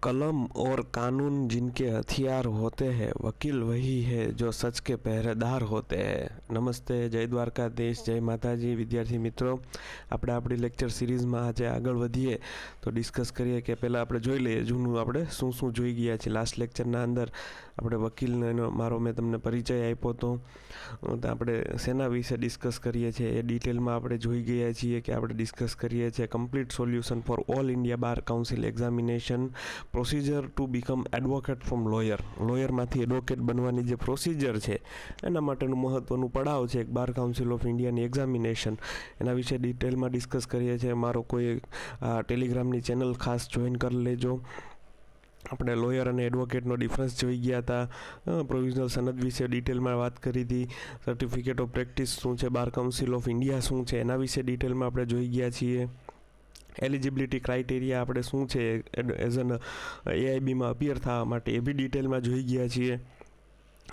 कलम और कानून जिनके हथियार होते हैं, वकील वही है जो सच के पहरेदार होते हैं। नमस्ते, जय દ્વારકાધીશ, જય માતાજી વિદ્યાર્થી મિત્રો। આપણે આપણી લેક્ચર સિરીઝમાં આજે આગળ વધીએ તો ડિસ્કસ કરીએ કે પહેલાં આપણે જોઈ લઈએ જૂનું આપણે શું શું જોઈ ગયા છીએ। લાસ્ટ લેક્ચરના અંદર આપણે વકીલનો મારો મેં તમને પરિચય આપ્યો હતો, તો આપણે શેના વિશે ડિસ્કસ કરીએ છીએ એ ડિટેલમાં આપણે જોઈ ગયા છીએ કે આપણે ડિસ્કસ કરીએ છીએ complete solution for all India bar council examination, procedure to become advocate from લોયરમાંથી એડવોકેટ બનવાની જે પ્રોસિજર છે એના માટેનું મહત્ત્વનું પડાવ છે એક બાર કાઉન્સિલ ઓફ ઇન્ડિયાની એક્ઝામિનેશન, એના વિશે ડિટેલમાં ડિસ્કસ કરીએ છીએ। મારો કોઈ ટેલિગ્રામની ચેનલ ખાસ જોઈન કરી લેજો। આપણે લોયર અને એડવોકેટનો ડિફરન્સ જોઈ ગયા હતા, પ્રોવિઝનલ સનદ વિશે ડિટેલમાં વાત કરી હતી, સર્ટિફિકેટ ઓફ પ્રેક્ટિસ શું છે, બાર કાઉન્સિલ ઓફ ઇન્ડિયા શું છે એના વિશે ડિટેલમાં આપણે જોઈ ગયા છીએ। એલિજિબિલિટી ક્રાઇટેરિયા આપણે શું છે એઝ એન એઆઈબીમાં અપિયર થવા માટે એ બી ડિટેલમાં જોઈ ગયા છીએ।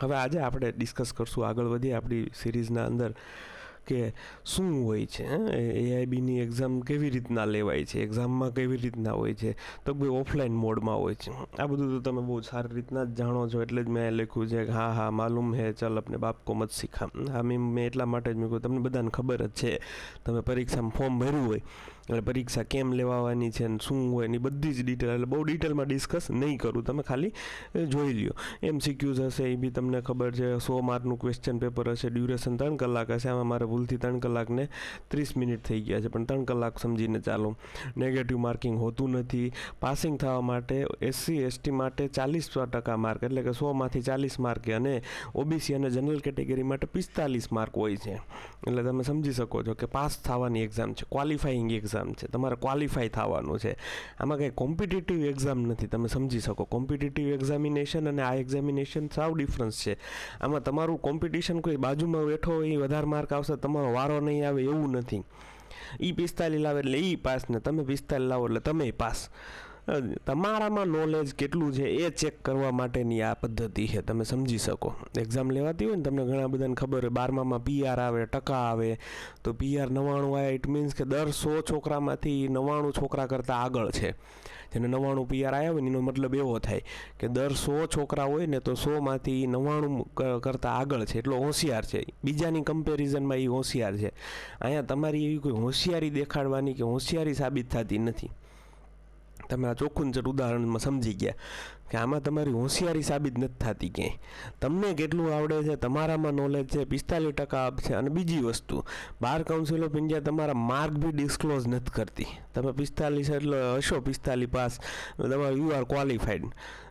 હવે આજે આપણે ડિસ્કસ કરશું, આગળ વધીએ આપણી સિરીઝના અંદર કે શું હોય છે એઆઈબીની એક્ઝામ કેવી રીતના લેવાય છે, એક્ઝામમાં કેવી રીતના હોય છે, તો ભાઈ ઓફલાઈન મોડમાં હોય છે। આ બધું તો તમે બહુ સારી રીતના જ જાણો છો, એટલે જ મેં લખ્યું છે કે હા હા માલુમ હે ચલ अपने बाप को मत सिखा। હા મેં એટલા માટે જ મેં કહ્યું તમને બધાને ખબર જ છે, તમે પરીક્ષામાં ફોર્મ ભર્યું હોય એટલે પરીક્ષા કેમ લેવાની છે ને શું હોય એની બધી જ ડિટેલ, એટલે બહુ ડિટેલમાં ડિસ્કસ નહીં કરું, તમે ખાલી જોઈ લ્યો। MCQs હશે એ બી તમને ખબર છે, 100 માર્કનું ક્વેશ્ચન પેપર હશે, ડ્યુરેશન 3 કલાક હશે, આમાં મારે ભૂલથી 3 કલાકને 30 મિનિટ થઈ ગયા છે, પણ 3 કલાક સમજીને ચાલો। નેગેટિવ માર્કિંગ હોતું નથી। પાસિંગ થવા માટે SC/ST માટે 40% માર્ક, એટલે કે 100માંથી 40 માર્કે, અને OBC અને જનરલ કેટેગરી માટે 45 માર્ક હોય છે, એટલે તમે સમજી શકો છો કે પાસ થવાની એક્ઝામ છે, ક્વોલિફાઈંગ એક્ઝામ છે, તમારે ક્વોલિફાય થવાનું છે। આમાં કંઈ કોમ્પિટિટિવ એક્ઝામ નથી, તમે સમજી શકો। કોમ્પિટિટિવ એક્ઝામિનેશન અને આ એક્ઝામિનેશન સાવ ડિફરન્સ છે। આમાં તમારું કોમ્પિટિશન કોઈ બાજુમાં બેઠો હોય એ વધારે માર્ક આવશે, તમારો વારો નહીં આવે એવું નથી। એ 45 લાવે એટલે એ પાસ, ને તમે 45 લાવો એટલે તમે પાસ। તમારામાં નોલેજ કેટલું છે એ ચેક કરવા માટેની આ પદ્ધતિ છે, તમે સમજી શકો। એક્ઝામ લેવાતી હોય ને તમને ઘણા બધાને ખબર હોય 12માં PR આવે, ટકા આવે, તો PR 99 આવે, ઇટ મીન્સ કે દર 100 છોકરામાંથી 99 છોકરા કરતાં આગળ છે। જેને 99 PR આવ્યા હોય ને એનો મતલબ એવો થાય કે દર 100 છોકરા હોય ને તો 100માંથી 99 કરતાં આગળ છે, એટલો હોશિયાર છે, બીજાની કમ્પેરિઝનમાં એ હોશિયાર છે। અહીંયા તમારી એવી કોઈ હોશિયારી દેખાડવાની કે હોશિયારી સાબિત થતી નથી। તમે આ ચોખ્ખું ઉદાહરણમાં સમજી ગયા કે આમાં તમારી હોશિયારી સાબિત નથી થતી ક્યાંય। તમને કેટલું આવડે છે, તમારામાં નોલેજ છે, 45% આપશે। અને બીજી વસ્તુ, બાર કાઉન્સિલ ઓફ ઇન્ડિયા તમારા માર્ક બી ડિસ્ક્લોઝ નથી કરતી। તમે 45 એટલે હશો 45 પાસ, તમારે યુ આર ક્વોલિફાઈડ,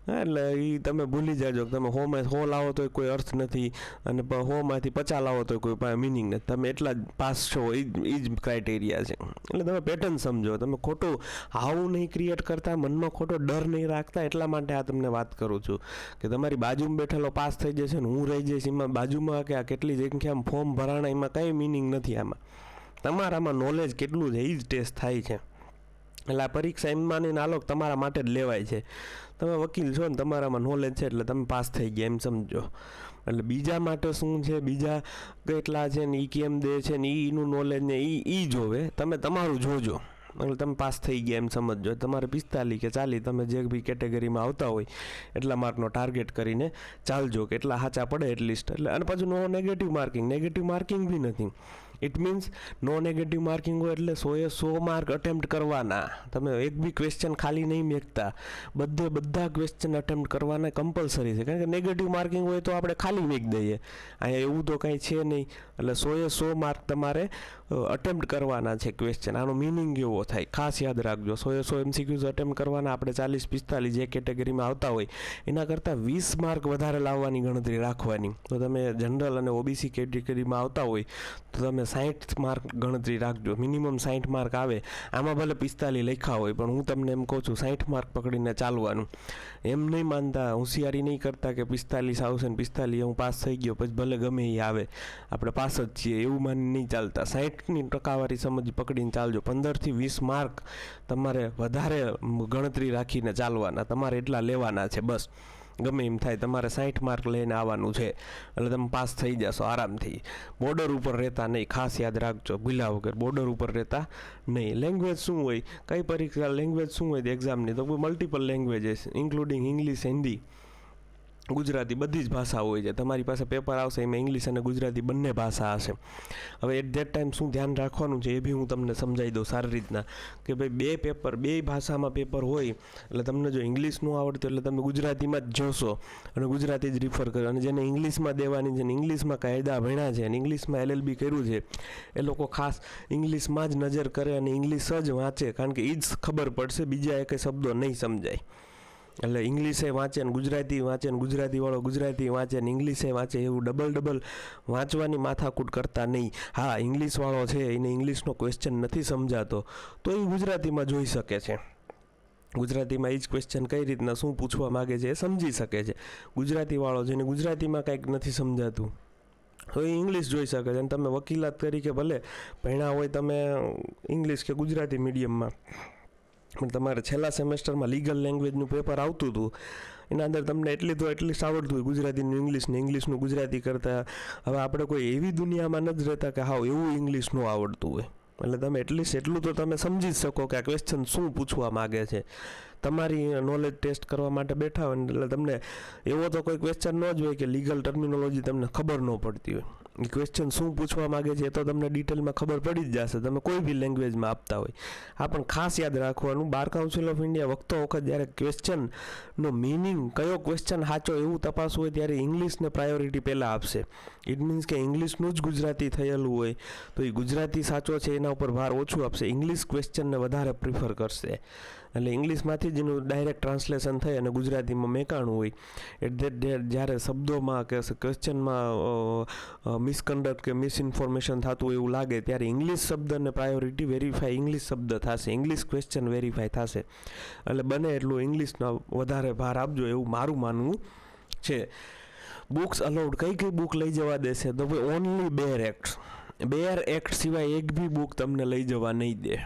એટલે એ તમે ભૂલી જાજો કે તમે 100 લાવો તો કોઈ અર્થ નથી, અને 100માંથી 50 લાવો તો કોઈ મિનિંગ નથી, તમે એટલા જ પાસ છો, એ જ ક્રાઇટેરિયા છે। એટલે તમે પેટર્ન સમજો, તમે ખોટું હાવું નહીં ક્રિએટ કરતા, મનમાં ખોટો ડર નહીં રાખતા, એટલા માટે આ તમને વાત કરું છું કે તમારી બાજુમાં બેઠેલો પાસ થઈ જશે ને હું રહી જઈશ, એમાં બાજુમાં કે આ કેટલી સંખ્યામાં ફોર્મ ભરાણા એમાં કંઈ મિનિંગ નથી। આમાં તમારામાં નોલેજ કેટલું છે એ જ ટેસ્ટ થાય છે। એટલે આ પરીક્ષા એમાં ને આલોક તમારા માટે જ લેવાય છે। તમે વકીલ છો ને તમારામાં નોલેજ છે એટલે તમે પાસ થઈ ગયા એમ સમજો। એટલે બીજા માટે શું છે, બીજા કેટલા છે ને એ કેમ દે છે ને એનું નોલેજ ને એ જોવે, તમે તમારું જોજો, એટલે તમે પાસ થઈ ગયા એમ સમજો। તમારે 45 કે 40 તમે જે બી કેટેગરીમાં આવતા હોય એટલા માર્કનો ટાર્ગેટ કરીને ચાલજો, કે એટલા સાચા પડે એટલીસ્ટ। એટલે અને પાછું નો નેગેટિવ માર્કિંગ બી નથી। It means no negative marking હોય એટલે 100 માર્ક અટેમ્પ્ટ કરવાના, તમે એક બી ક્વેશ્ચન ખાલી નહીં મેકતા, બધા ક્વેશ્ચન અટેમ્પ્ટ કરવાના કમ્પલસરી છે, કારણ કે નેગેટિવ માર્કિંગ હોય તો આપણે ખાલી મેક દઈએ, અહીંયા એવું તો કાંઈ છે નહીં। એટલે 100 માર્ક તમારે અટેમ્પ્ટ કરવાના છે ક્વેશ્ચન, આનો મિનિંગ એવો થાય, ખાસ યાદ રાખજો। 100 MCQs અટેમ્પ્ટ કરવાના, આપણે 40-45 જે કેટેગરીમાં આવતા હોય એના કરતાં 20 માર્ક વધારે લાવવાની ગણતરી રાખવાની। તો તમે જનરલ અને OBC કેટેગરીમાં આવતા હોય તો તમે 60 માર્ક ગણતરી રાખજો, મિનિમમ 60 માર્ક આવે। આમાં ભલે 45 લખ્યા હોય, પણ હું તમને એમ કહું છું 60 માર્ક પકડીને ચાલવાનું। એમ નહીં માનતા, હોશિયારી નહીં કરતા કે 45 આવશે ને 45 હું પાસ થઈ ગયો પછી ભલે ગમે એ આવે આપણે પાસ જ છીએ એવું માની નહીં ચાલતા। 60ની ટકાવારી સમજ પકડીને ચાલજો। 15થી 20 માર્ક તમારે વધારે ગણતરી રાખીને ચાલવાના, તમારે એટલા લેવાના છે બસ। ગમે એમ થાય તમારે 60 માર્ક લઈને આવવાનું છે એટલે તમે પાસ થઈ જશો આરામથી. બોર્ડર ઉપર રહેતા નહીં, ખાસ યાદ રાખજો, ભૂલ્યા વગર બોર્ડર ઉપર રહેતા નહીં. લેંગ્વેજ શું હોય, કઈ પરીક્ષા લેંગ્વેજ શું હોય એક્ઝામની, તો multiple languages including English, Hindi, Gujarati, બધી જ ભાષા હોય છે. તમારી પાસે પેપર આવશે એમાં ઇંગ્લિશ અને ગુજરાતી બંને ભાષા હશે. હવે એટ ધેટ ટાઈમ શું ધ્યાન રાખવાનું છે એ બી હું તમને સમજાવી દઉં સારી રીતના કે ભાઈ બે ભાષામાં પેપર હોય એટલે તમને જો ઇંગ્લિશ ન આવડતું એટલે તમે ગુજરાતીમાં જ જોશો અને ગુજરાતી જ રિફર કરો. અને જેને ઇંગ્લિશમાં દેવાની છે, ઇંગ્લિશમાં કાયદા ભણ્યા છે અને ઇંગ્લિશમાં LLB કર્યું છે એ લોકો ખાસ ઇંગ્લિશમાં જ નજર કરે અને ઇંગ્લિશ જ વાંચે, કારણ કે એ જ ખબર પડશે, બીજા એક શબ્દો નહીં સમજાય. એટલે ઇંગ્લિશે વાંચે ને ગુજરાતી વાંચે ને ગુજરાતીવાળો ગુજરાતી વાંચે ને ઇંગ્લિશે વાંચે, એવું ડબલ વાંચવાની માથાકૂટ કરતા નહીં. હા, ઇંગ્લિશવાળો છે એને ઇંગ્લિશનો ક્વેશ્ચન નથી સમજાતો તો એ ગુજરાતીમાં જોઈ શકે છે. ગુજરાતીમાં એ જ ક્વેશ્ચન કઈ રીતના શું પૂછવા માગે છે એ સમજી શકે છે. ગુજરાતીવાળો છે એને ગુજરાતીમાં કંઈક નથી સમજાતું તો એ ઇંગ્લિશ જોઈ શકે છે. અને તમે વકીલાત તરીકે ભલે ભણ્યા હોય તમે ઇંગ્લિશ કે ગુજરાતી મીડિયમમાં, પણ તમારે છેલ્લા સેમેસ્ટરમાં લીગલ લેંગ્વેજનું પેપર આવતું હતું એના અંદર તમને એટલીસ્ટ આવડતું હોય ગુજરાતીનું ઇંગ્લિશ ને ઇંગ્લિશનું ગુજરાતી કરતાં. હવે આપણે કોઈ એવી દુનિયામાં નથી રહેતા કે હાવ એવું ઇંગ્લિશ ન આવડતું હોય, એટલે તમે એટલીસ્ટ એટલું તો તમે સમજી શકો કે આ ક્વેશ્ચન શું પૂછવા માગે છે. તમારી નોલેજ ટેસ્ટ કરવા માટે બેઠા હોય એટલે તમને એવો તો કોઈ ક્વેશ્ચન ન જ હોય કે લીગલ ટર્મિનોલોજી તમને ખબર ન પડતી હોય. એ ક્વેશ્ચન શું પૂછવા માગે છે એ તો તમને ડિટેલમાં ખબર પડી જ જશે તમે કોઈ બી લેંગ્વેજમાં આપતા હોય. આ પણ ખાસ યાદ રાખવાનું, બાર કાઉન્સિલ ઓફ ઇન્ડિયા વખત જ્યારે ક્વેશ્ચનનો મિનિંગ કયો ક્વેશ્ચન સાચો એવું તપાસવું હોય ત્યારે ઇંગ્લિશને પ્રાયોરિટી પહેલાં આપશે. ઇટ મીન્સ કે ઇંગ્લિશનું જ ગુજરાતી થયેલું હોય તો એ ગુજરાતી સાચો છે એના ઉપર ભાર ઓછું આપશે, ઇંગ્લિશ ક્વેશ્ચનને વધારે પ્રિફર કરશે. એટલે ઇંગ્લિશમાંથી જ એનું ડાયરેક્ટ ટ્રાન્સલેશન થઈ અને ગુજરાતીમાં મેકાણું હોય. એટ ધેટ જ્યારે શબ્દોમાં કે ક્વેશ્ચનમાં મિસકન્ડક્ટ કે મિસઇન્ફોર્મેશન થતું એવું લાગે ત્યારે ઇંગ્લિશ શબ્દને પ્રાયોરિટી વેરીફાઈ ઇંગ્લિશ શબ્દ થશે, ઇંગ્લિશ ક્વેશ્ચન વેરીફાઈ થશે. એટલે બને એટલું ઇંગ્લિશના વધારે ભાર આપજો એવું મારું માનવું છે. બુક્સ અલાઉડ, કઈ બુક લઈ જવા દેશે તો ભાઈ ઓનલી બેર એક્ટ સિવાય એક બી બુક તમને લઈ જવા નહીં દે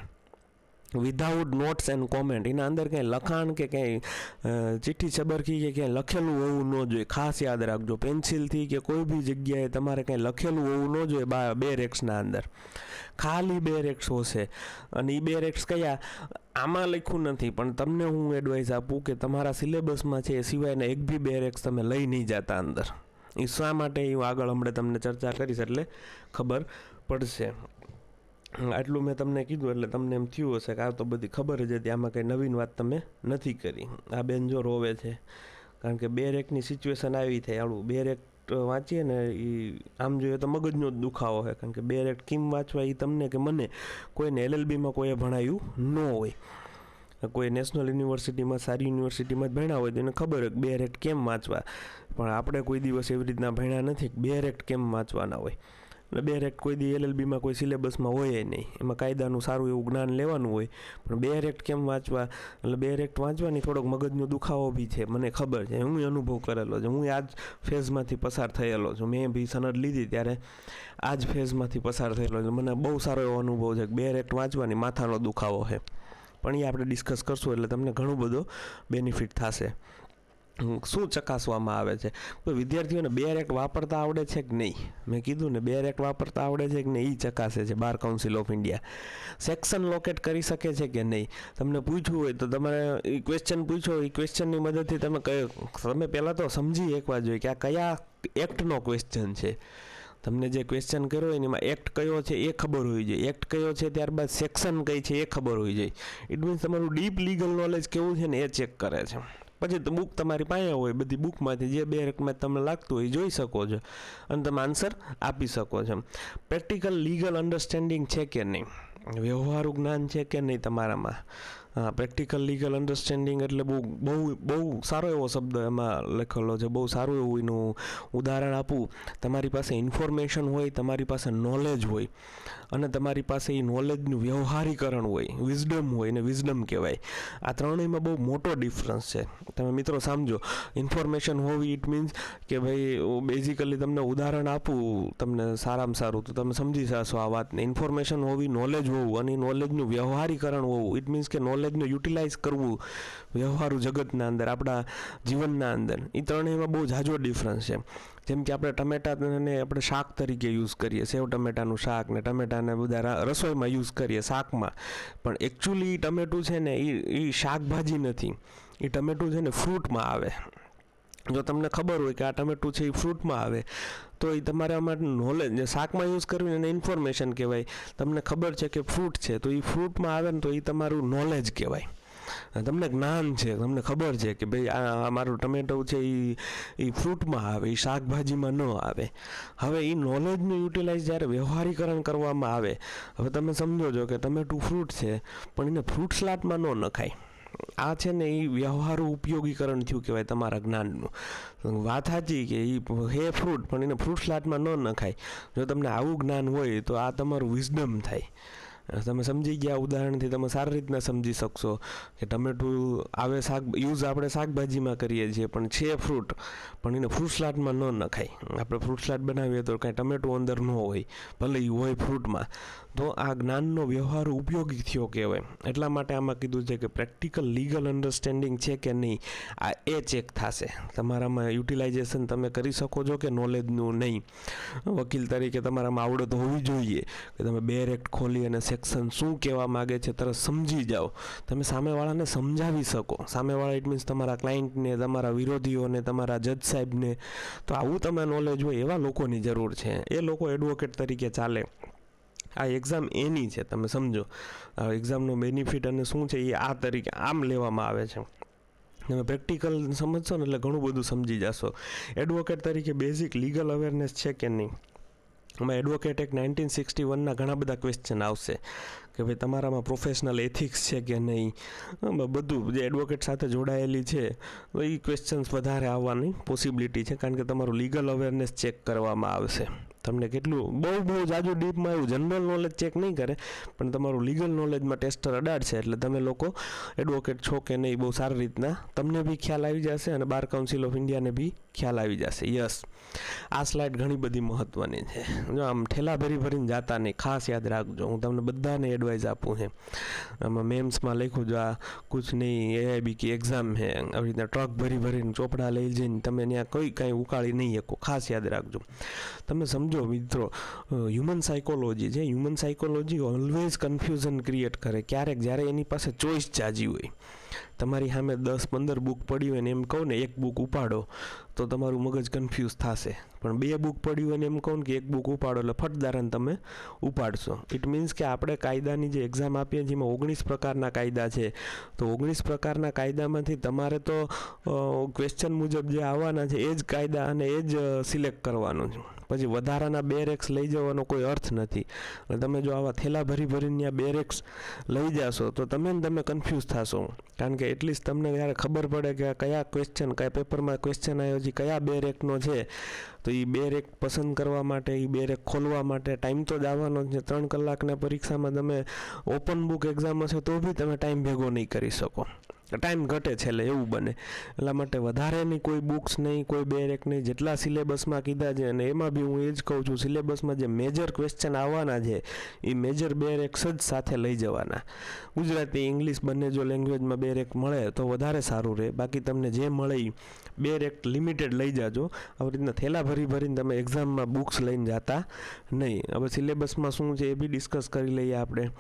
વિધાઉટ નોટ્સ એન્ડ કોમેન્ટ. એના અંદર કંઈ લખાણ કે કંઈ ચિઠ્ઠી છબરકી કે ક્યાંય લખેલું હોવું ન જોઈએ, ખાસ યાદ રાખજો. પેન્સિલથી કે કોઈ બી જગ્યાએ તમારે કંઈ લખેલું હોવું ન જોઈએ. બે રેક્સના અંદર ખાલી બે રેક્સ હશે અને એ બે રેક્સ કયા આમાં લખ્યું નથી, પણ તમને હું એડવાઇસ આપું કે તમારા સિલેબસમાં છે એ સિવાયના એક બી બે રેક્સ તમે લઈ નહીં જતા અંદર. એ શા માટે એ આગળ હમણાં તમને ચર્ચા કરીશ એટલે ખબર પડશે. આટલું મેં તમને કીધું એટલે તમને એમ થયું હશે કે આ તો બધી ખબર જ હતી, આમાં કંઈ નવીન વાત તમે નથી કરી. આ બેન જો રોવે છે કારણ કે બે રેકની સિચ્યુએશન આવી થાય. આવડું બે રેક વાંચીએ ને એ આમ જોઈએ તો મગજનો જ દુખાવો હોય, કારણ કે બે રેક કેમ વાંચવા એ તમને કે મને કોઈને LLBમાં કોઈએ ભણાયું ન હોય. કોઈ નેશનલ યુનિવર્સિટીમાં સારી યુનિવર્સિટીમાં જ ભણ્યા હોય તો એને ખબર હોય બે રેક્ટ કેમ વાંચવા, પણ આપણે કોઈ દિવસ એવી રીતના ભણ્યા નથી બે રેક્ટ કેમ વાંચવાના હોય. એટલે બે રેક્ટ કોઈ દી LLBમાં કોઈ સિલેબસમાં હોય નહીં, એમાં કાયદાનું સારું એવું જ્ઞાન લેવાનું હોય, પણ બે રેક્ટ કેમ વાંચવા. એટલે બે રેક્ટ વાંચવાની થોડોક મગજનો દુખાવો બી છે, મને ખબર છે, હું અનુભવ કરેલો છે, હું આ જ ફેઝમાંથી પસાર થયેલો છું. મેં બી સનદ લીધી ત્યારે આ જ ફેઝમાંથી પસાર થયેલો છે, મને બહુ સારો એવો અનુભવ છે કે બે રેક્ટ વાંચવાની માથાનો દુખાવો છે. પણ એ આપણે ડિસ્કસ કરશું એટલે તમને ઘણું બધો બેનિફિટ થશે. શું ચકાસવામાં આવે છે તો વિદ્યાર્થીઓને બે રેક્ટ વાપરતા આવડે છે કે નહીં, મેં કીધું ને બે રેક્ટ વાપરતા આવડે છે કે નહીં એ ચકાસે છે bar council of India. Section locate કરી શકે છે કે નહીં, તમને પૂછવું હોય તો તમારે એ ક્વેશ્ચન પૂછો, એ ક્વેશ્ચનની મદદથી તમે પહેલાં તો સમજી એકવાર જોઈએ કે આ કયા એક્ટનો ક્વેશ્ચન છે. તમને જે ક્વેશ્ચન કર્યો હોય એમાં એક્ટ કયો છે એ ખબર હોવી જોઈએ, એક્ટ કયો છે ત્યારબાદ સેક્શન કઈ છે એ ખબર હોવી જોઈએ. ઇટ મીન્સ તમારું ડીપ લીગલ નોલેજ કેવું છે ને એ ચેક કરે છે. પછી તો બુક તમારી પાસે હોય, બધી બુકમાંથી જે બે રેકમાં તમને લાગતું હોય એ જોઈ શકો છો અને તમે આન્સર આપી શકો છો. પ્રેક્ટિકલ લીગલ અન્ડરસ્ટેન્ડિંગ છે કે નહીં, વ્યવહારુ જ્ઞાન છે કે નહીં તમારામાં. પ્રેક્ટિકલ લીગલ અન્ડરસ્ટેન્ડિંગ એટલે બહુ સારો એવો શબ્દ એમાં લખેલો છે, બહુ સારું એવું એનું ઉદાહરણ આપું. તમારી પાસે ઇન્ફોર્મેશન હોય, તમારી પાસે નોલેજ હોય અને તમારી પાસે એ નોલેજનું વ્યવહારીકરણ હોય, વિઝડમ હોય, એને વિઝડમ કહેવાય. આ ત્રણેયમાં બહુ મોટો ડિફરન્સ છે. તમે મિત્રો સમજો, ઇન્ફોર્મેશન હોવી ઇટ મીન્સ કે ભાઈ બેઝિકલી તમને ઉદાહરણ આપું તમને સારામાં સારું તો તમે સમજી જશો આ વાતને. ઇન્ફોર્મેશન હોવી, નોલેજ હોવું અને નોલેજનું વ્યવહારીકરણ હોવું ઇટ મીન્સ કે નોલેજ નોલેજનું યુટિલાઇઝ કરવું વ્યવહારુ જગતના અંદર, આપણા જીવનના અંદર, એ ત્રણેયમાં બહુ ઝાઝો ડિફરન્સ છે. જેમ કે આપણે ટમેટાને આપણે શાક તરીકે યુઝ કરીએ, સેવ ટમેટાનું શાક ને ટમેટાને બધા રસોઈમાં યુઝ કરીએ, શાકમાં, પણ એકચ્યુઅલી ટમેટું છે ને એ શાકભાજી નથી, એ ટમેટું છે ને ફ્રૂટમાં આવે. જો તમને ખબર હોય કે આ ટમેટું છે એ ફ્રૂટમાં આવે તો એ તમારા માટે નોલેજ, શાકમાં યુઝ કરવી એને ઇન્ફોર્મેશન કહેવાય. તમને ખબર છે કે ફ્રૂટ છે તો એ ફ્રૂટમાં આવે ને તો એ તમારું નોલેજ કહેવાય. તમને જ્ઞાન છે, તમને ખબર છે કે ભાઈ આ મારું ટમેટું છે એ ફ્રૂટમાં આવે, એ શાકભાજીમાં ન આવે. હવે એ નોલેજનું યુટિલાઇઝ જ્યારે વ્યવહારીકરણ કરવામાં આવે, હવે તમે સમજો છો કે ટમેટું ફ્રૂટ છે પણ એને ફ્રૂટ સલાડમાં ન નખાય. આ છે ને એ વ્યવહારુ ઉપયોગીકરણ થયું કહેવાય તમારા જ્ઞાનનું. વાત સાચી કે એ હે ફ્રૂટ પણ એને ફ્રૂટ સલાડમાં ન નખાય. જો તમને આવું જ્ઞાન હોય તો આ તમારું વિઝડમ થાય. તમે સમજી ગયા ઉદાહરણથી તમે સારી રીતના સમજી શકશો કે ટમેટું આવે યુઝ આપણે શાકભાજીમાં કરીએ છીએ પણ છે ફ્રૂટ, પણ એને ફ્રૂટ સલાડમાં ન નખાય. આપણે ફ્રૂટ સલાડ બનાવીએ તો કાંઈ ટમેટું અંદર ન હોય, ભલે એ હોય ફ્રૂટમાં. તો આ જ્ઞાનનો વ્યવહાર ઉપયોગી થયો કહેવાય. એટલા માટે આમાં કીધું છે કે પ્રેક્ટિકલ લીગલ અન્ડરસ્ટેન્ડિંગ છે કે નહીં આ એ ચેક થશે. તમારામાં યુટિલાઇઝેશન તમે કરી શકો છો કે નોલેજનું નહીં. વકીલ તરીકે તમારામાં આવડત હોવી જોઈએ કે તમે બેર એક્ટ ખોલી અને સેક્શન શું કહેવા માગે છે તરત સમજી જાઓ. તમે સામેવાળાને સમજાવી શકો. સામેવાળા ઇટ મીન્સ તમારા ક્લાયન્ટને, તમારા વિરોધીઓને, તમારા જજ સાહેબને. તો આવું તમે નોલેજ હોય એવા લોકોની જરૂર છે. એ લોકો એડવોકેટ તરીકે ચાલે. આ એક્ઝામ એની છે, તમે સમજો. આ એક્ઝામનો બેનિફિટ અને શું છે એ આ તરીકે આમ લેવામાં આવે છે. તમે પ્રેક્ટિકલ સમજશો ને એટલે ઘણું બધું સમજી જશો. એડવોકેટ તરીકે બેઝિક લીગલ અવેરનેસ છે કે નહીં. એમાં એડવોકેટ એક્ટ 1961ના ઘણા બધા ક્વેશ્ચન આવશે કે ભાઈ તમારામાં પ્રોફેશનલ એથિક્સ છે કે નહીં. બધું જે એડવોકેટ સાથે જોડાયેલી છે તો એ ક્વેશ્ચન્સ વધારે આવવાની પોસિબિલિટી છે, કારણ કે તમારું લીગલ અવેરનેસ ચેક કરવામાં આવશે. તમને કેટલું બહુ જાજુ ડીપમાં એવું જનરલ નોલેજ ચેક નહીં કરે, પણ તમારું લીગલ નોલેજમાં ટેસ્ટર અડાડશે એટલે તમે લોકો એડવોકેટ છો કે નહીં બહુ સારી રીતના તમને બી ખ્યાલ આવી જશે અને બાર કાઉન્સિલ ઓફ ઇન્ડિયાને બી ખ્યાલ આવી જશે. યસ, આ સ્લાઇડ ઘણી બધી મહત્ત્વની છે. જો આમ ઠેલા ભરીને જાતા નહીં, ખાસ યાદ રાખજો. હું તમને બધાને એડવાઇસ આપું છે. આમાં મેમ્સમાં લખ્યું જો આ કુછ નહીં AIB की એક્ઝામ છે, આવી રીતના ટ્રક ભરીને ચોપડા લઈ જઈને તમે ત્યાં કાંઈ ઉકાળી નહીં શકો. ખાસ યાદ રાખજો. તમે સમજો મિત્રો, હ્યુમન સાયકોલોજી છે, human psychology always confusion create કરે. ક્યારેક જ્યારે એની પાસે ચોઈસ જાજી હોય, તમારી સામે 10-15 બુક પડી હોય ને એમ કહું ને એક બુક ઉપાડો તો તમારું મગજ કન્ફ્યુઝ થશે. પણ 2 બુક પડી હોય ને એમ કહું કે એક બુક ઉપાડો એટલે ફટદારાને તમે ઉપાડશો. ઇટ મીન્સ કે આપણે કાયદાની જે એક્ઝામ આપીએ છીએ એમાં 19 પ્રકારના કાયદા છે. તો 19 પ્રકારના કાયદામાંથી તમારે તો ક્વેશ્ચન મુજબ જે આવવાના છે એ જ કાયદા અને એ જ સિલેક્ટ કરવાનું છે. પછી વધારાના 2 રેક્સ લઈ જવાનો કોઈ અર્થ નથી. અને તમે જો આવા થેલા ભરીને 2 રેક્સ લઈ જશો તો તમે કન્ફ્યુઝ થશો. કારણ કે એટલીસ્ટ તમને જ્યારે ખબર પડે કે કયા ક્વેશ્ચન, કયા પેપરમાં ક્વેશ્ચન આવ્યો છે, કયા 2 રેકનો છે, તો એ 2 રેક પસંદ કરવા માટે, એ 2 રેક ખોલવા માટે ટાઈમ તો જ આવવાનો છે. 3 કલાકના પરીક્ષામાં તમે ઓપન બુક એક્ઝામ હશે તો બી તમે ટાઈમ ભેગો નહીં કરી શકો. ટાઈમ ઘટે છેલ્લે એવું બને. એટલા માટે વધારેની કોઈ બુક્સ નહીં, કોઈ 2 રેક નહીં. જેટલા સિલેબસમાં કીધા છે અને એમાં બી હું એ જ કહું છું, સિલેબસમાં જે મેજર ક્વેશ્ચન આવવાના છે એ મેજર 2 રેક્સ જ સાથે લઈ જવાના. ગુજરાતી, ઇંગ્લિશ બંને જો લેંગ્વેજમાં 2 રેક મળે તો વધારે સારું રહે. બાકી તમને જે મળે એ 2 રેક લિમિટેડ લઈ જાજો. આવી રીતના થેલા ભરીને તમે એક્ઝામમાં બુક્સ લઈને જતા નહીં. હવે સિલેબસમાં શું છે એ બી ડિસ્કસ કરી લઈએ આપણે.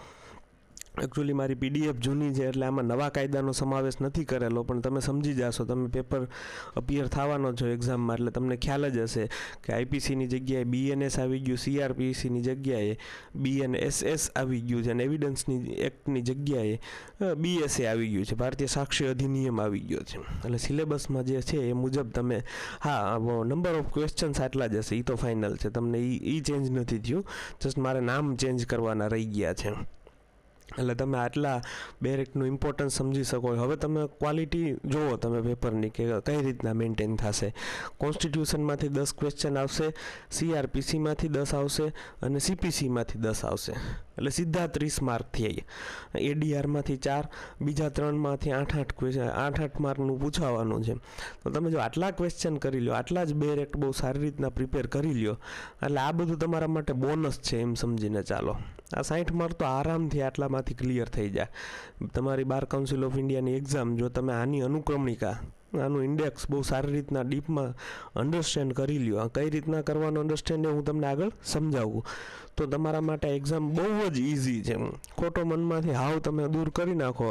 એકચ્યુઅલી મારી PDF જૂની છે એટલે આમાં નવા કાયદાનો સમાવેશ નથી કરેલો, પણ તમે સમજી જશો. તમે પેપર અપિયર થવાનો છો એક્ઝામમાં એટલે તમને ખ્યાલ જ હશે કે IPCની જગ્યાએ BNS આવી ગયું, CRPCની જગ્યાએ BNSS આવી ગયું છે અને એવિડન્સની એક્ટની જગ્યાએ BSA આવી ગયું છે, ભારતીય સાક્ષી અધિનિયમ આવી ગયો છે. એટલે સિલેબસમાં જે છે એ મુજબ તમે, હા, નંબર ઓફ ક્વેશ્ચન્સ આટલા જ હશે, એ તો ફાઇનલ છે. તમને એ ચેન્જ નથી થયું, જસ્ટ મારે નામ ચેન્જ કરવાના રહી ગયા છે. એટલે તમે આટલા 2 રેકનું ઇમ્પોર્ટન્સ સમજી શકો. હવે તમે ક્વોલિટી જુઓ તમે પેપરની કે કઈ રીતના મેન્ટેન થશે. કોન્સ્ટિટ્યુશનમાંથી 10 ક્વેશ્ચન આવશે, CRPCમાંથી 10 આવશે અને CPCમાંથી 10 આવશે. એટલે સીધા 30 માર્ક થઈ. ADRમાંથી 4, બીજા 3માંથી 8 માર્કનું પૂછાવાનું છે. તો તમે જો આટલા ક્વેશ્ચન કરી લો, આટલા જ 2 રેક બહુ સારી રીતના પ્રિપેર કરી લો, એટલે આ બધું તમારા માટે બોનસ છે એમ સમજીને ચાલો. આ 60 માર્ક તો આરામથી આટલામાંથી ક્લિયર થઈ જાય. તમારી બાર કાઉન્સિલ ઓફ ઇન્ડિયાની એક્ઝામ જો તમે આની અનુક્રમણિકા, આનું ઇન્ડેક્સ બહુ સારી રીતના ડીપમાં અન્ડરસ્ટેન્ડ કરી લ્યો. કઈ રીતના કરવાનું અન્ડરસ્ટેન્ડ હું તમને આગળ સમજાવું તો તમારા માટે એક્ઝામ બહુ જ ઇઝી છે. ખોટો મનમાંથી હાવ તમે દૂર કરી નાખો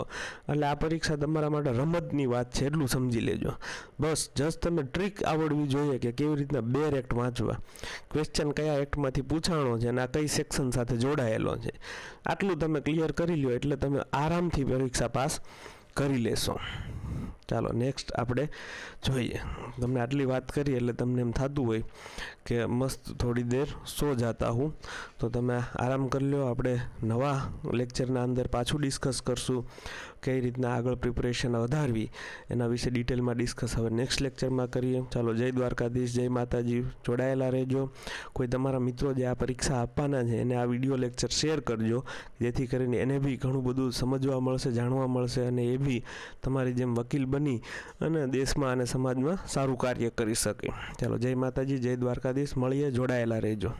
એટલે આ પરીક્ષા તમારા માટે રમતની વાત છે એટલું સમજી લેજો. બસ જસ્ટ તમે ટ્રીક આવડવી જોઈએ કે કેવી રીતના 2 એક્ટ વાંચવા, ક્વેશ્ચન કયા એક્ટમાંથી પૂછાણો છે અને આ કઈ સેક્શન સાથે જોડાયેલો છે, આટલું તમે ક્લિયર કરી લ્યો એટલે તમે આરામથી પરીક્ષા પાસ કરી લેશો. ચાલો નેક્સ્ટ આપણે જોઈએ. તમને આટલી વાત કરી એટલે તમને એમ થતું હોય કે મસ્ત થોડી દેર સો જાતા હું, તો તમે આરામ કરી લો. આપણે નવા લેક્ચરના અંદર પાછું ડિસ્કસ કરશું કઈ રીતના આગળ પ્રિપરેશન વધારવી એના વિશે ડિટેલમાં ડિસ્કસ હવે નેક્સ્ટ લેક્ચરમાં કરીએ. ચાલો જય દ્વારકાધીશ, જય માતાજી. જોડાયેલા રહેજો. કોઈ તમારા મિત્રો જે આ પરીક્ષા આપવાના છે એને આ વિડીયો લેક્ચર શેર કરજો, જેથી કરીને એને બી ઘણું બધું સમજવા મળશે, જાણવા મળશે અને એ બી તમારી જેમ વકીલ બની અને દેશમાં અને સમાજમાં સારું કાર્ય કરી શકે. ચાલો જય માતાજી, જય દ્વારકાધીશ. મળીએ, જોડાયેલા રહેજો.